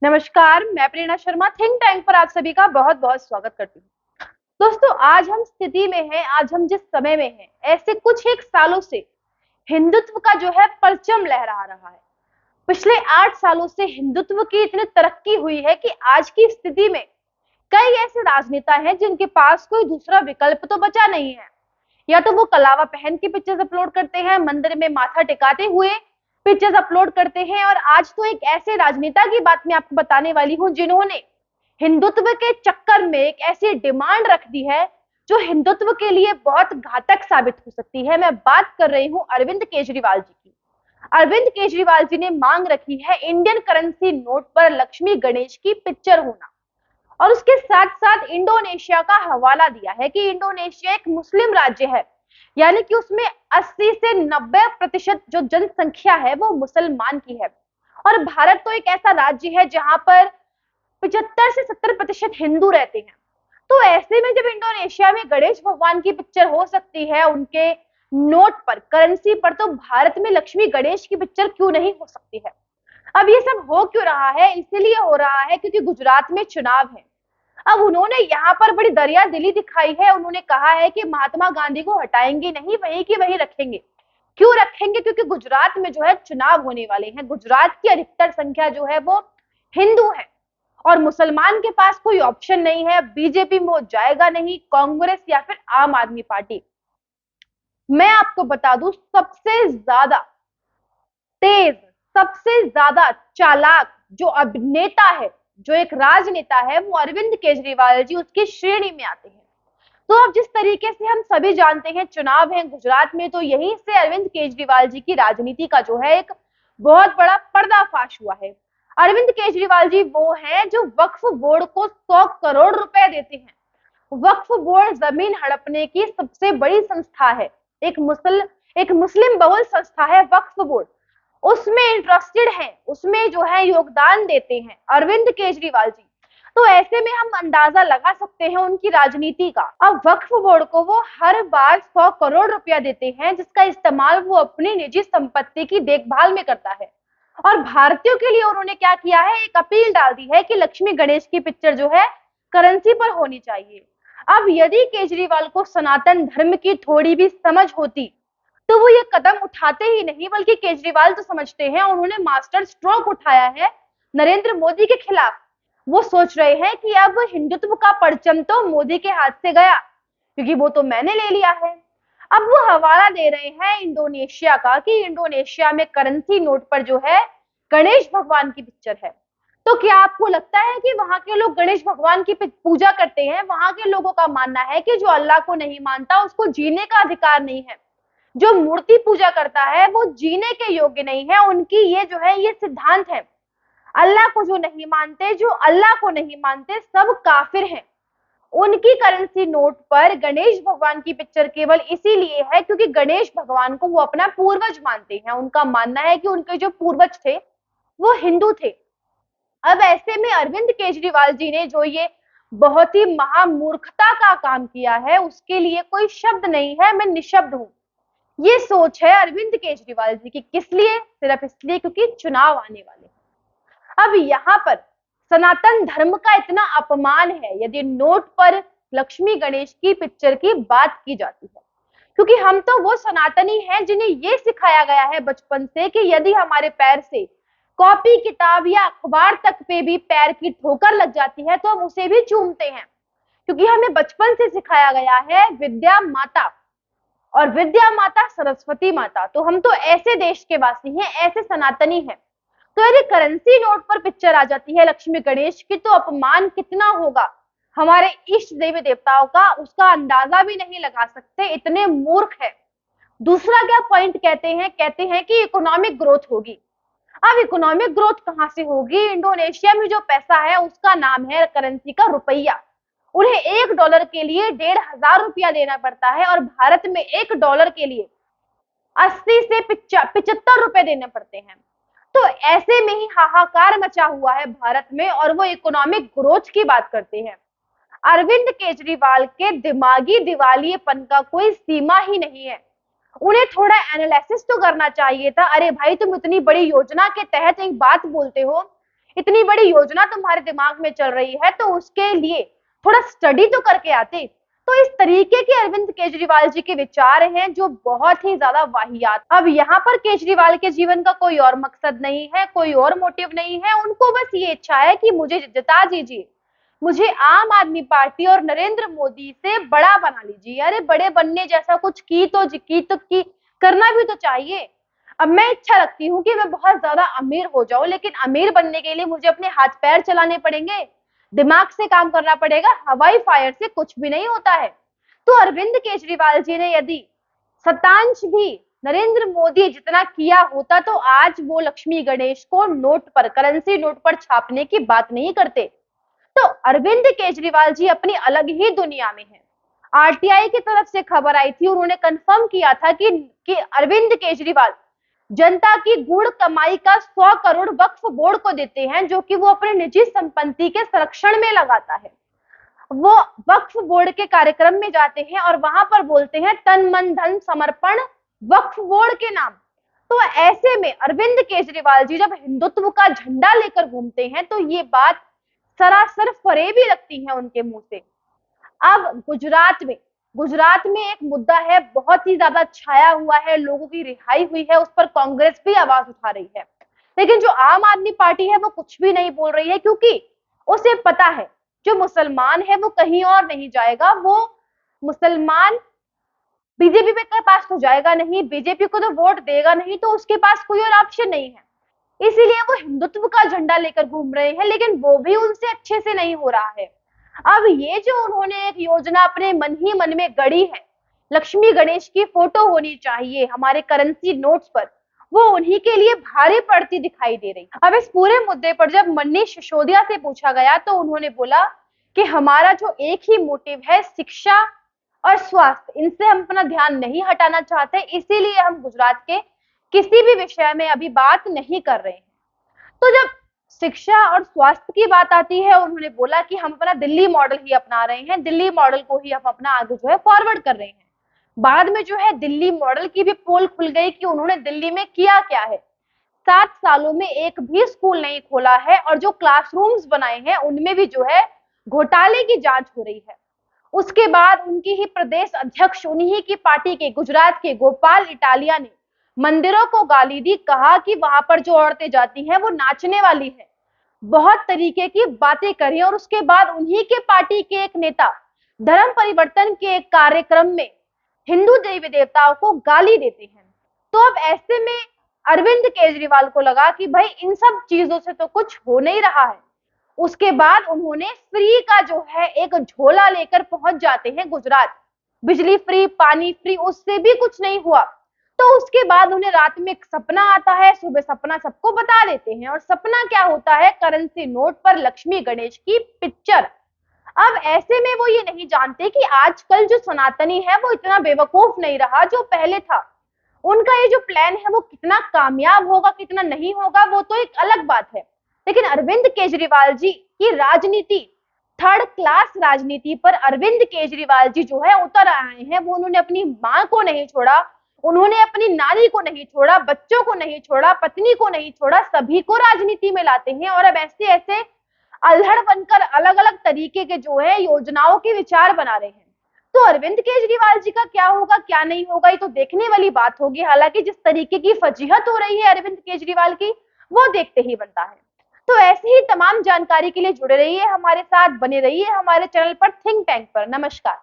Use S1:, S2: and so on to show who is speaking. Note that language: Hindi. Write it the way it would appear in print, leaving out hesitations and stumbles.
S1: नमस्कार, मैं प्रेरणा शर्मा थिंक टैंक पर आप सभी का बहुत बहुत स्वागत करती हूँ। दोस्तों, आज हम स्थिति में हैं, आज हम जिस समय में हैं, ऐसे कुछ एक सालों से हिंदुत्व का जो है परचम लहरा रहा है। पिछले 8 सालों से हिंदुत्व की इतनी तरक्की हुई है कि आज की स्थिति में कई ऐसे राजनेता हैं जिनके पास कोई दूसरा विकल्प तो बचा नहीं है। या तो वो कलावा पहन के पिक्चर्स अपलोड करते हैं, मंदिर में माथा टिकाते हुए पिक्चर्स अपलोड करते हैं। और आज तो एक ऐसे राजनेता की बात मैं आपको बताने वाली हूं जिन्होंने हिंदुत्व के चक्कर में एक ऐसी डिमांड रख दी है जो हिंदुत्व के लिए बहुत घातक साबित हो सकती है। मैं बात कर रही हूं अरविंद केजरीवाल जी की। अरविंद केजरीवाल जी ने मांग रखी है इंडियन करेंसी नोट पर लक्ष्मी गणेश की पिक्चर होना, और उसके साथ साथ इंडोनेशिया का हवाला दिया है कि इंडोनेशिया एक मुस्लिम राज्य है, यानी कि उसमें 80 से 90% जो जनसंख्या है वो मुसलमान की है। और भारत तो एक ऐसा राज्य है जहां पर 75 से 70% हिंदू रहते हैं। तो ऐसे में जब इंडोनेशिया में गणेश भगवान की पिक्चर हो सकती है उनके नोट पर, करेंसी पर, तो भारत में लक्ष्मी गणेश की पिक्चर क्यों नहीं हो सकती है। अब ये सब हो क्यों रहा है? इसीलिए हो रहा है क्योंकि गुजरात में चुनाव है। अब उन्होंने यहाँ पर बड़ी दरिया दिली दिखाई है। उन्होंने कहा है कि महात्मा गांधी को हटाएंगे नहीं, वही की वही रखेंगे। क्यों रखेंगे? क्योंकि गुजरात में जो है चुनाव होने वाले हैं। गुजरात की अधिकतर संख्या जो है वो हिंदू है और मुसलमान के पास कोई ऑप्शन नहीं है। बीजेपी में वो जाएगा नहीं, कांग्रेस या फिर आम आदमी पार्टी। मैं आपको बता दूं, सबसे ज्यादा तेज, सबसे ज्यादा चालाक जो अभिनेता है, जो एक राजनेता है, वो अरविंद केजरीवाल जी उसकी श्रेणी में आते हैं। तो अब जिस तरीके से हम सभी जानते हैं चुनाव है गुजरात में, तो यहीं से अरविंद केजरीवाल जी की राजनीति का जो है एक बहुत बड़ा पर्दाफाश हुआ है। अरविंद केजरीवाल जी वो हैं जो वक्फ बोर्ड को 100 करोड़ रुपए देते हैं। वक्फ बोर्ड जमीन हड़पने की सबसे बड़ी संस्था है, एक मुस्लिम बहुल संस्था है वक्फ बोर्ड। उसमें इंटरेस्टेड हैं, उसमें जो है योगदान देते हैं अरविंद केजरीवाल जी। तो ऐसे में हम अंदाजा लगा सकते हैं उनकी राजनीति का। अब वक्फ बोर्ड को वो हर बार 100 करोड़ रुपया देते हैं, जिसका इस्तेमाल वो अपनी निजी संपत्ति की देखभाल में करता है। और भारतीयों के लिए उन्होंने क्या किया है, एक अपील डाल दी है कि लक्ष्मी गणेश की पिक्चर जो है करेंसी पर होनी चाहिए। अब यदि केजरीवाल को सनातन धर्म की थोड़ी भी समझ होती तो वो ये कदम उठाते ही नहीं, बल्कि केजरीवाल तो समझते हैं उन्होंने मास्टर स्ट्रोक उठाया है नरेंद्र मोदी के खिलाफ। वो सोच रहे हैं कि अब हिंदुत्व का परचम तो मोदी के हाथ से गया, क्योंकि वो तो मैंने ले लिया है। अब वो हवाला दे रहे हैं इंडोनेशिया का कि इंडोनेशिया में करेंसी नोट पर जो है गणेश भगवान की पिक्चर है। तो क्या आपको लगता है कि वहां के लोग गणेश भगवान की पूजा करते हैं? वहां के लोगों का मानना है कि जो अल्लाह को नहीं मानता उसको जीने का अधिकार नहीं है। जो मूर्ति पूजा करता है वो जीने के योग्य नहीं है। उनकी ये जो है ये सिद्धांत है। अल्लाह को जो नहीं मानते, जो अल्लाह को नहीं मानते, सब काफिर हैं। उनकी करेंसी नोट पर गणेश भगवान की पिक्चर केवल इसीलिए है क्योंकि गणेश भगवान को वो अपना पूर्वज मानते हैं। उनका मानना है कि उनके जो पूर्वज थे वो हिंदू थे। अब ऐसे में अरविंद केजरीवाल जी ने जो ये बहुत ही महामूर्खता का काम किया है, उसके लिए कोई शब्द नहीं है, मैं निशब्द हूं। ये सोच है अरविंद केजरीवाल जी की। किस लिए? सिर्फ इसलिए क्योंकि चुनाव आने वाले हैं। अब यहाँ पर सनातन धर्म का इतना अपमान है यदि नोट पर लक्ष्मी गणेश की पिक्चर की बात की जाती है, क्योंकि हम तो वो सनातनी हैं जिन्हें ये सिखाया गया है बचपन से कि यदि हमारे पैर से कॉपी किताब या अखबार तक पे भी पैर की ठोकर लग जाती है तो हम उसे भी चूमते हैं, क्योंकि हमें बचपन से सिखाया गया है विद्या माता, और विद्या माता सरस्वती माता। तो हम तो ऐसे देश के वासी हैं, ऐसे सनातनी हैं। तो यदि करेंसी नोट पर पिक्चर आ जाती है लक्ष्मी गणेश की, तो अपमान कितना होगा हमारे इष्ट देवी देवताओं का, उसका अंदाजा भी नहीं लगा सकते, इतने मूर्ख है। दूसरा क्या पॉइंट कहते हैं कि इकोनॉमिक ग्रोथ होगी। अब इकोनॉमिक ग्रोथ कहां से होगी? इंडोनेशिया में जो पैसा है उसका नाम है करेंसी का रुपया। उन्हें $1 के लिए 1,500 रुपया देना पड़ता है, और भारत में $1 के लिए 80 से 75 रुपए देने पड़ते हैं। तो ऐसे में ही हाहाकार मचा हुआ है भारत में, और वो इकोनॉमिक ग्रोथ की बात करते हैं। अरविंद केजरीवाल के दिमागी दिवालियेपन का कोई सीमा ही नहीं है। उन्हें थोड़ा एनालिसिस तो करना चाहिए था। अरे भाई, तुम इतनी बड़ी योजना के तहत एक बात बोलते हो, इतनी बड़ी योजना तुम्हारे दिमाग में चल रही है तो उसके लिए थोड़ा स्टडी तो करके आते। तो इस तरीके के अरविंद केजरीवाल जी के विचार हैं जो बहुत ही ज्यादा वाहियात। अब यहाँ पर केजरीवाल के जीवन का कोई और मकसद नहीं है, कोई और मोटिव नहीं है, उनको बस ये इच्छा है कि मुझे जिता दीजिए, मुझे आम आदमी पार्टी और नरेंद्र मोदी से बड़ा बना लीजिए। अरे बड़े बनने जैसा कुछ की करना भी तो चाहिए। अब मैं इच्छा रखती हूँ कि मैं बहुत ज्यादा अमीर हो जाऊं, लेकिन अमीर बनने के लिए मुझे अपने हाथ पैर चलाने पड़ेंगे, दिमाग से काम करना पड़ेगा, हवाई फायर से कुछ भी नहीं होता है। तो अरविंद केजरीवाल जी ने यदि शतांश भी नरेंद्र मोदी जितना किया होता तो आज वो लक्ष्मी गणेश को नोट पर, करेंसी नोट पर छापने की बात नहीं करते। तो अरविंद केजरीवाल जी अपनी अलग ही दुनिया में हैं। आरटीआई की तरफ से खबर आई थी, उन्होंने कंफर्म किया था कि अरविंद केजरीवाल जनता की गुड़ कमाई का 100 करोड़ वक्फ बोर्ड को देते हैं, जो कि वो अपने निजी संपत्ति के संरक्षण में लगाता है। वो वक्फ बोर्ड के कार्यक्रम में जाते हैं और वहां पर बोलते हैं तन मन धन समर्पण वक्फ बोर्ड के नाम। तो ऐसे में अरविंद केजरीवाल जी जब हिंदुत्व का झंडा लेकर घूमते हैं तो ये बात सरासर फरेबी लगती है उनके मुंह से। अब गुजरात में एक मुद्दा है, बहुत ही ज्यादा छाया हुआ है, लोगों की रिहाई हुई है, उस पर कांग्रेस भी आवाज उठा रही है, लेकिन जो आम आदमी पार्टी है वो कुछ भी नहीं बोल रही है, क्योंकि उसे पता है जो मुसलमान है वो कहीं और नहीं जाएगा, वो मुसलमान बीजेपी के पास तो जाएगा नहीं, बीजेपी को तो वोट देगा नहीं, तो उसके पास कोई और ऑप्शन नहीं है। इसीलिए वो हिंदुत्व का झंडा लेकर घूम रहे हैं, लेकिन वो भी उनसे अच्छे से नहीं हो रहा है। अब ये जो उन्होंने एक योजना अपने मन ही मन में गढ़ी है, लक्ष्मी गणेश की फोटो होनी चाहिए हमारे करेंसी नोट्स पर, वो उन्हीं के लिए भारी पड़ती दिखाई दे रही। अब इस पूरे मुद्दे पर जब मनीष सिसोदिया से पूछा गया तो उन्होंने बोला कि हमारा जो एक ही मोटिव है शिक्षा और स्वास्थ्य, इनसे हम अपना ध्यान नहीं हटाना चाहते, इसीलिए हम गुजरात के किसी भी विषय में अभी बात नहीं कर रहे हैं। तो जब शिक्षा और स्वास्थ्य की बात आती है, उन्होंने बोला कि हम अपना दिल्ली मॉडल ही अपना रहे हैं, दिल्ली मॉडल को ही हम अपना आगे जो है फॉरवर्ड कर रहे हैं। बाद में जो है दिल्ली मॉडल की भी पोल खुल गई कि उन्होंने दिल्ली में किया क्या है। 7 सालों में एक भी स्कूल नहीं खोला है और जो क्लासरूम्स बनाए हैं उनमें भी जो है घोटाले की जांच हो रही है। उसके बाद उनकी ही प्रदेश अध्यक्ष, उन्हीं की पार्टी के गुजरात के गोपाल इटालिया ने मंदिरों को गाली दी, कहा कि वहां पर जो औरतें जाती हैं वो नाचने वाली है, बहुत तरीके की बातें करी। और उसके बाद उन्हीं के पार्टी के एक नेता धर्म परिवर्तन के एक कार्यक्रम में हिंदू देवी देवताओं को गाली देते हैं। तो अब ऐसे में अरविंद केजरीवाल को लगा कि भाई इन सब चीजों से तो कुछ हो नहीं रहा है। उसके बाद उन्होंने फ्री का जो है एक झोला लेकर पहुंच जाते हैं गुजरात, बिजली फ्री, पानी फ्री, उससे भी कुछ नहीं हुआ। तो उसके बाद उन्हें रात में एक सपना आता है, सुबह सपना सबको बता देते हैं, और सपना क्या होता है, करेंसी नोट पर लक्ष्मी गणेश की पिक्चर। अब ऐसे में वो ये नहीं जानते कि आजकल जो सनातनी है वो इतना बेवकूफ नहीं रहा जो पहले था। उनका ये जो प्लान है वो कितना कामयाब होगा कितना नहीं होगा वो तो एक अलग बात है, लेकिन अरविंद केजरीवाल जी की राजनीति, थर्ड क्लास राजनीति पर अरविंद केजरीवाल जी जो है उतर आए हैं। वो उन्होंने अपनी माँ को नहीं छोड़ा, उन्होंने अपनी नानी को नहीं छोड़ा, बच्चों को नहीं छोड़ा, पत्नी को नहीं छोड़ा, सभी को राजनीति में लाते हैं। और अब ऐसे ऐसे अल्हड़ बनकर अलग अलग तरीके के जो है योजनाओं के विचार बना रहे हैं। तो अरविंद केजरीवाल जी का क्या होगा क्या नहीं होगा ये तो देखने वाली बात होगी। हालांकि जिस तरीके की फजीहत हो रही है अरविंद केजरीवाल की, वो देखते ही बनता है। तो ऐसी ही तमाम जानकारी के लिए जुड़े रहिए हमारे साथ, बने रहिए हमारे चैनल पर थिंक टैंक पर। नमस्कार।